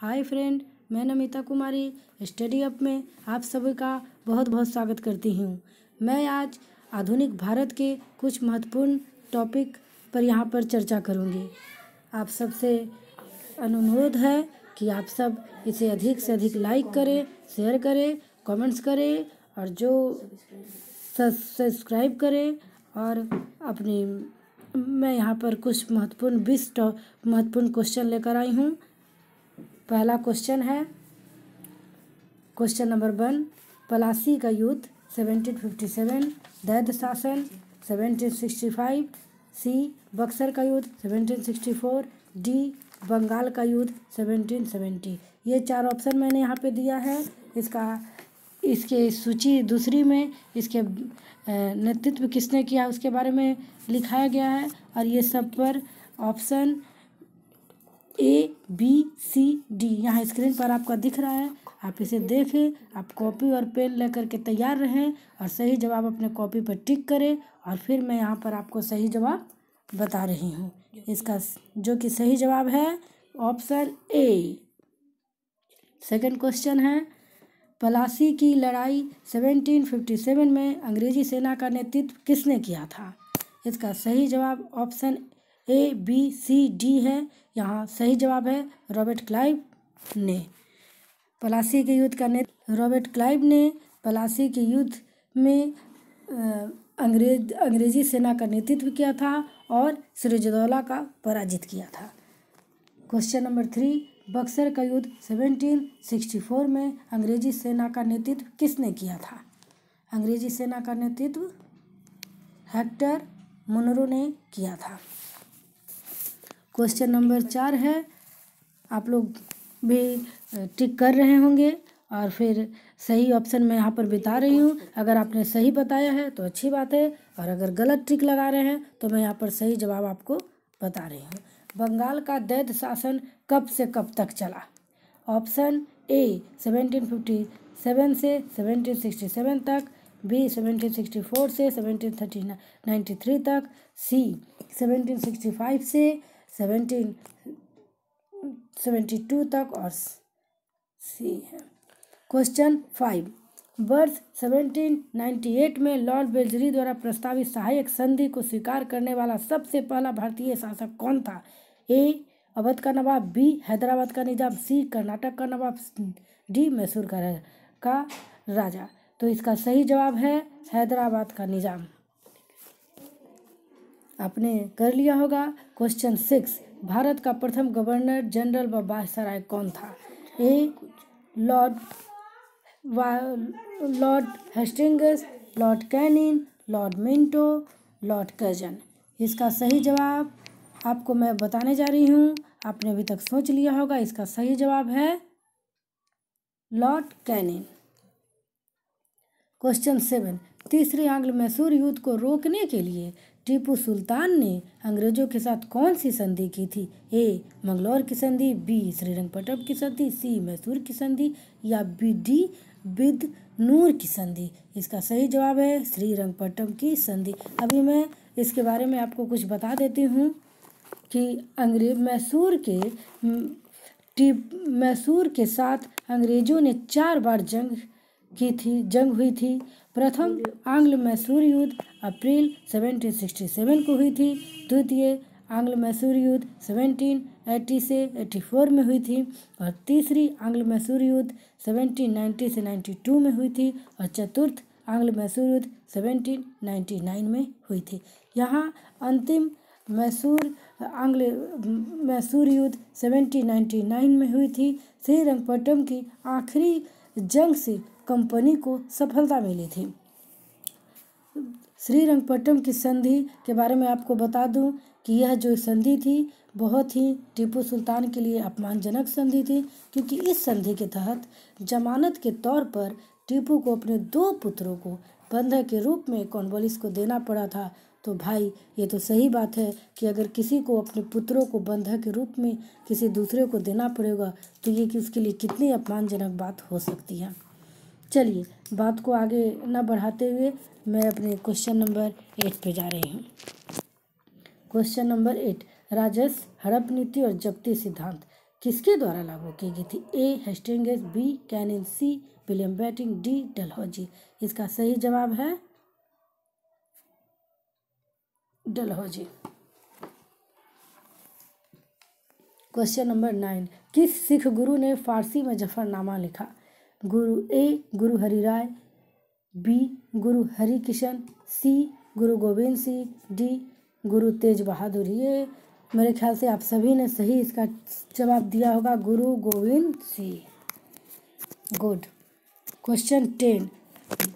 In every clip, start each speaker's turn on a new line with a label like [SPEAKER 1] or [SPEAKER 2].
[SPEAKER 1] Hi friend, मैं नमिता कुमारी study up में आप सभी का बहुत बहुत स्वागत करती हूँ। मैं आज आधुनिक भारत के कुछ महत्वपूर्ण टॉपिक पर यहाँ पर चर्चा करूँगी। आप सबसे अनुरोध है कि आप सब इसे अधिक से अधिक लाइक करें, शेयर करें, कमेंट्स करें और जो सब्सक्राइब करें। और अपनी मैं यहाँ पर कुछ महत्वपूर्ण क्वेश्चन लेकर आई हूँ। पहला क्वेश्चन है क्वेश्चन नंबर 1, पलासी का युद्ध 1757, दैद शासन 1765, सी बक्सर का युद्ध 1764, डी बंगाल का युद्ध 1770। ये 4 ऑप्शन मैंने यहाँ पे दिया है। इसके सूची दूसरी में इसके नेतृत्व किसने किया उसके बारे में लिखाया गया है। और ये सब पर option A B C D यहाँ स्क्रीन पर आपका दिख रहा है। आप इसे देखें, आप कॉपी और पेन लेकर के तैयार रहें और सही जवाब अपने कॉपी पर टिक करें। और फिर मैं यहाँ पर आपको सही जवाब बता रही हूँ। इसका जो कि सही जवाब है ऑप्शन ए। सेकंड क्वेश्चन है, पलासी की लड़ाई 1757 में अंग्रेजी सेना का नेतृत्व किसने किया था। इसका सही जवाब option A B C D है। यहाँ सही जवाब है रॉबर्ट क्लाइव ने। पलासी के युद्ध का रॉबर्ट क्लाइव ने पलासी के युद्ध में अंग्रेजी सेना का नेतृत्व किया था और सिराजुद्दौला का पराजित किया था। क्वेश्चन नंबर 3, बक्सर का युद्ध 1764 में अंग्रेजी सेना का नेतृत्व किसने किया था। अंग्रेजी सेना का नेतृत्व हेक्टर मुनरो ने किया था। क्वेश्चन नंबर 4 है, आप लोग भी टिक कर रहे होंगे और फिर सही ऑप्शन मैं यहाँ पर बता रही हूँ। अगर आपने सही बताया है तो अच्छी बात है, और अगर गलत टिक लगा रहे हैं तो मैं यहाँ पर सही जवाब आपको बता रही हूँ। बंगाल का दैद शासन कब से कब तक चला। ऑप्शन ए 1757 से 1767 तक, बी 1764 से 1793 तक, सी 1765 से 1772 तक और सी है। क्वेश्चन 5, वर्ष 1798 में लॉर्ड वेल्लेस्ली द्वारा प्रस्तावित सहायक संधि को स्वीकार करने वाला सबसे पहला भारतीय शासक कौन था। ए अवध का नवाब, बी हैदराबाद का निजाम, सी कर्नाटक का नवाब, डी मैसूर का राजा। तो इसका सही जवाब है हैदराबाद का निजाम। आपने कर लिया होगा। क्वेश्चन 6, भारत का प्रथम गवर्नर जनरल व वायसराय कौन था। A Lord Hastings, Lord Canning, Lord Minto, Lord Curzon. इसका सही जवाब आपको मैं बताने जा रही हूँ। आपने अभी तक सोच लिया होगा। इसका सही जवाब है लॉर्ड कैनिंग। क्वेश्चन 7, तीसरे आंग्ल मैसूर युद्ध को रोकने के लिए टीपू सुल्तान ने अंग्रेजों के साथ कौन सी संधि की थी। ए मंगलौर की संधि, बी श्रीरंगपट्टम की संधि, सी मैसूर की संधि या बी डी बिदनूर की संधि। इसका सही जवाब है श्रीरंगपट्टम की संधि। अभी मैं इसके बारे में आपको कुछ बता देती हूँ कि मैसूर के साथ अंग्रेजों ने 4 बार जंग हुई थी। प्रथम आंग्ल मैसूर युद्ध अप्रैल 1767 को हुई थी। द्वितीय आंग्ल मैसूर युद्ध 1780 से 84 में हुई थी। और तीसरी आंग्ल मैसूर युद्ध 1790 से 92 में हुई थी। और चतुर्थ आंग्ल मैसूर युद्ध 1799 में हुई थी। यहाँ अंतिम आंग्ल मैसूर युद्ध 1799 में हुई थी। श्रीरंगपट्टम की आखिरी जंग से कंपनी को सफलता मिली थी। श्रीरंगपट्टम की संधि के बारे में आपको बता दूं कि यह जो संधि थी बहुत ही टीपू सुल्तान के लिए अपमानजनक संधि थी, क्योंकि इस संधि के तहत जमानत के तौर पर टीपू को अपने 2 पुत्रों को बंधक के रूप में कॉर्नवालिस को देना पड़ा था। तो भाई ये तो सही बात है कि अगर किसी को अपने पुत्रों को बंधक के रूप में किसी दूसरे को देना पड़ेगा तो ये कि उसके लिए कितनी अपमानजनक बात हो सकती है। चलिए बात को आगे न बढ़ाते हुए मैं अपने क्वेश्चन नंबर 8 पे जा रही हूँ। क्वेश्चन नंबर 8, राजस्व हड़प नीति और जब्ती सिद्धांत किसके द्वारा लागू की गई थी? A Hastings, B Canning, C William Bentinck, D Dalhousie. इसका सही जवाब है डलहौजी। क्वेश्चन नंबर 9, किस सिख गुरु ने फारसी में जफरनामा लिखा? गुरु ए गुरु हरिराय, बी गुरु हरिकिशन, सी गुरु गोविंद सिंह, डी गुरु तेज बहादुर। ये मेरे ख्याल से आप सभी ने सही इसका जवाब दिया होगा, गुरु गोविंद सिंह। गुड। क्वेश्चन 10,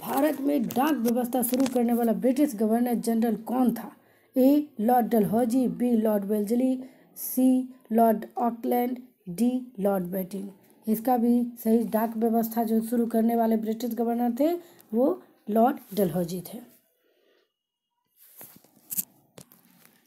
[SPEAKER 1] भारत में डाक व्यवस्था शुरू करने वाला ब्रिटिश गवर्नर जनरल कौन था? A Lord Dalhousie, B Lord Wellesley, C Lord Auckland, D Lord Bentinck. इसका भी सही डाक व्यवस्था जो शुरू करने वाले ब्रिटिश गवर्नर थे वो लॉर्ड डलहौजी थे।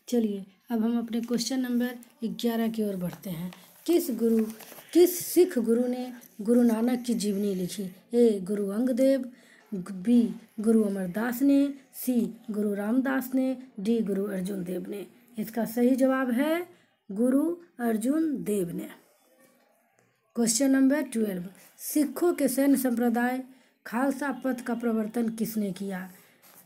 [SPEAKER 1] चलिए अब हम अपने क्वेश्चन नंबर 11 की ओर बढ़ते हैं। किस सिख गुरु ने गुरु नानक की जीवनी लिखी? ए गुरु अंगदेव, बी गुरु अमरदास ने, सी गुरु रामदास ने, डी गुरु अर्जुन देव ने। इसका सही जवाब है गुरु अर्जुन देव ने। क्वेश्चन नंबर 12, सिखों के सैन्य संप्रदाय खालसा पंथ का प्रवर्तन किसने किया?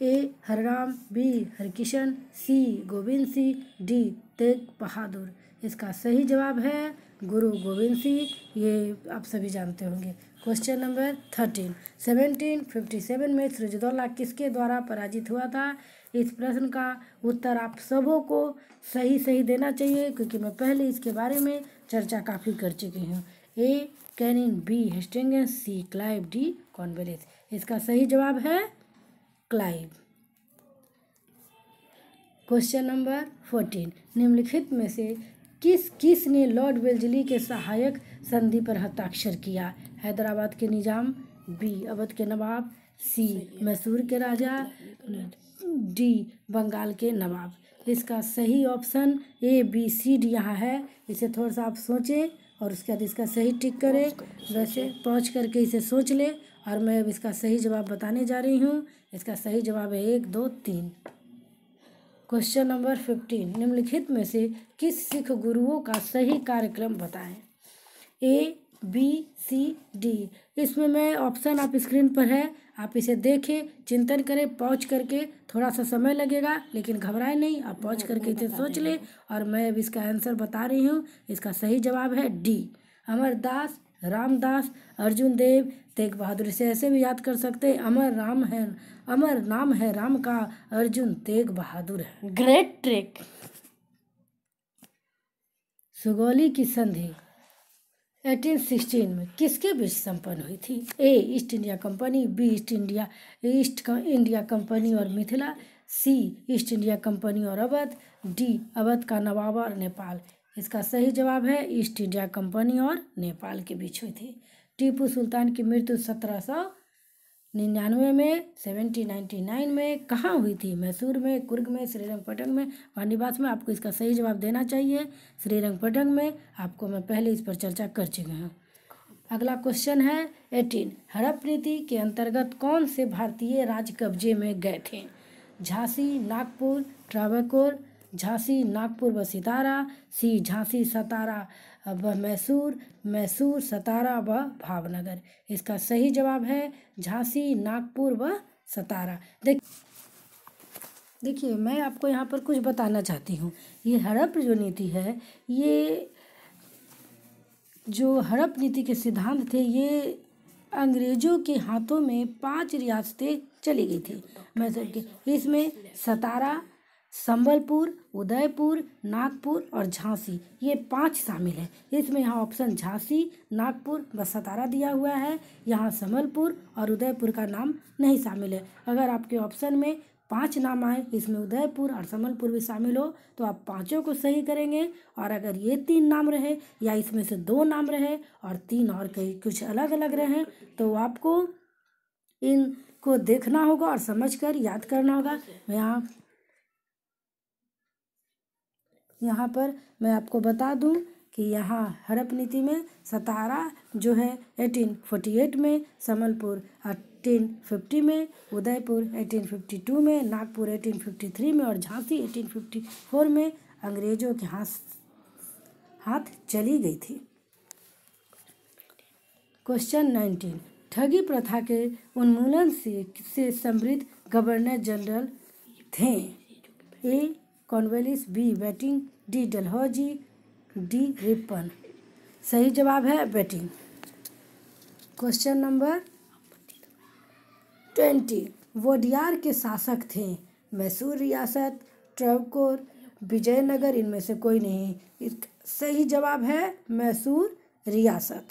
[SPEAKER 1] ए हरराम, बी हरकिशन, सी गोविंद सिंह, डी तेग बहादुर। इसका सही जवाब है गुरु गोविंद सिंह, ये आप सभी जानते होंगे। क्वेश्चन नंबर 13, 1757 में सिराजुद्दौला किसके द्वारा पराजित हुआ था? इस प्रश्न का उत्तर आप सबों को सही देना चाहिए, क्योंकि मैं पहले इसके बारे में चर्चा काफ़ी कर चुकी हूँ। ए कैनिंग, बी हेस्टिंग्स, सी क्लाइव, डी कॉर्नवालिस। इसका सही जवाब है क्लाइव। क्वेश्चन नंबर 14, निम्नलिखित में से किस ने लॉर्ड वेल्जली के सहायक संधि पर हस्ताक्षर किया? हैदराबाद के निजाम, बी अवध के नवाब, सी मैसूर के राजा, डी बंगाल के नवाब। इसका सही option A B C D यहाँ है। इसे थोड़ा सा आप सोचें और उसके बाद इसका सही टिक करें। वैसे पहुँच करके इसे सोच ले और मैं अब इसका सही जवाब बताने जा रही हूँ। इसका सही जवाब है 1, 2, 3। क्वेश्चन नंबर 15, निम्नलिखित में से किस सिख गुरुओं का सही कार्यक्रम बताएं? A B C D. इसमें मैं ऑप्शन आप स्क्रीन पर है, आप इसे देखें, चिंतन करें, पॉज करके। थोड़ा सा समय लगेगा लेकिन घबराए नहीं, आप पॉज करके इसे सोच ले और मैं अब इसका आंसर बता रही हूँ। इसका सही जवाब है डी अमरदास, रामदास, अर्जुन देव, तेग बहादुर। इसे ऐसे भी याद कर सकते हैं, अमर नाम है राम का, अर्जुन तेग बहादुर है। Great trick. सुगौली की संधि 1816 में किसके बीच संपन्न हुई थी? A East India company, B East India company और Mithila, C East India company और अवध, डी अवध का नवाब और नेपाल। इसका सही जवाब है ईस्ट इंडिया कंपनी और नेपाल के बीच हुई थी। टीपू सुल्तान की मृत्यु 1799 में 1799 में कहाँ हुई थी? मैसूर में, कुर्ग में, श्रीरंगपट्टनम में, वानिवास में। आपको इसका सही जवाब देना चाहिए श्रीरंगपट्टनम में। आपको मैं पहले इस पर चर्चा कर चुकी हूँ। अगला क्वेश्चन है 18, हड़प नीति के अंतर्गत कौन से भारतीय राज्य कब्जे में गए थे? झांसी, नागपुर, ट्रावणकोर, झांसी, नागपुर व सितारा, सी झांसी, सतारा व मैसूर, सतारा व भावनगर। इसका सही जवाब है झांसी, नागपुर व सतारा। देखिए मैं आपको यहाँ पर कुछ बताना चाहती हूँ। ये हड़प जो नीति है, ये जो हड़प नीति के सिद्धांत थे, ये अंग्रेजों के हाथों में 5 रियासतें चली गई थी। इसमें सतारा, संबलपुर, उदयपुर, नागपुर और झांसी, ये 5 शामिल है। इसमें यहाँ ऑप्शन झांसी, नागपुर व सतारा दिया हुआ है। यहाँ संबलपुर और उदयपुर का नाम नहीं शामिल है। अगर आपके ऑप्शन में 5 नाम आए, इसमें उदयपुर और संबलपुर भी शामिल हो, तो आप 5 को सही करेंगे। और अगर ये 3 नाम रहे या इसमें से 2 नाम रहे और 3 और कई कुछ अलग अलग रहे, तो आपको इनको देखना होगा और समझकर याद करना होगा। यहाँ पर मैं आपको बता दूं कि यहाँ हड़प नीति में सतारा जो है 1848 में, संबलपुर 1850 में, उदयपुर 1852 में, नागपुर 1853 में और झांसी 1854 में अंग्रेजों के हाथ चली गई थी। क्वेश्चन 19, ठगी प्रथा के उन्मूलन से समृद्ध गवर्नर जनरल थे? A Cornwallis, B Bentinck, D Dalhousie, D Ripon. सही जवाब है बैटिंग। क्वेश्चन नंबर 20, वोडियार के शासक थे? मैसूर रियासत, ट्रावकोर, विजयनगर, इनमें से कोई नहीं। सही जवाब है मैसूर रियासत।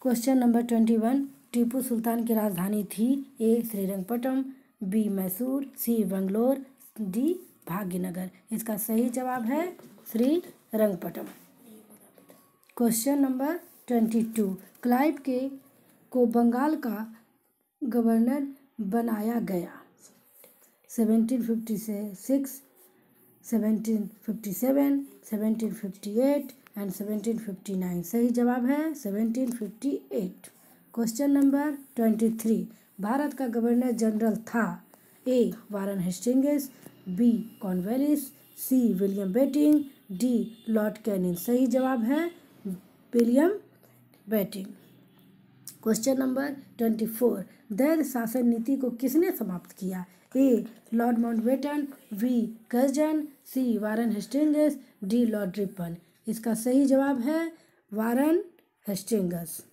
[SPEAKER 1] क्वेश्चन नंबर 21, टीपू सुल्तान की राजधानी थी? ए श्रीरंगपट्टनम, बी मैसूर, सी बंगलोर, डी भाग्यनगर। इसका सही जवाब है श्रीरंगपट्टनम। क्वेश्चन नंबर 22, क्लाइव को बंगाल का गवर्नर बनाया गया? 1756, 1757, 1758 एंड 1759। सही जवाब है 1758। क्वेश्चन नंबर 23, भारत का गवर्नर जनरल था? A Warren Hastings, B Cornwallis, C William Bentinck, D Lord Canning. सही जवाब है विलियम बेटिंग। क्वेश्चन नंबर 24, दैध शासन नीति को किसने समाप्त किया? A Lord Mountbatten, B Curzon, C Warren Hastings, D Lord Ripon. इसका सही जवाब है वारन हेस्टिंग्स।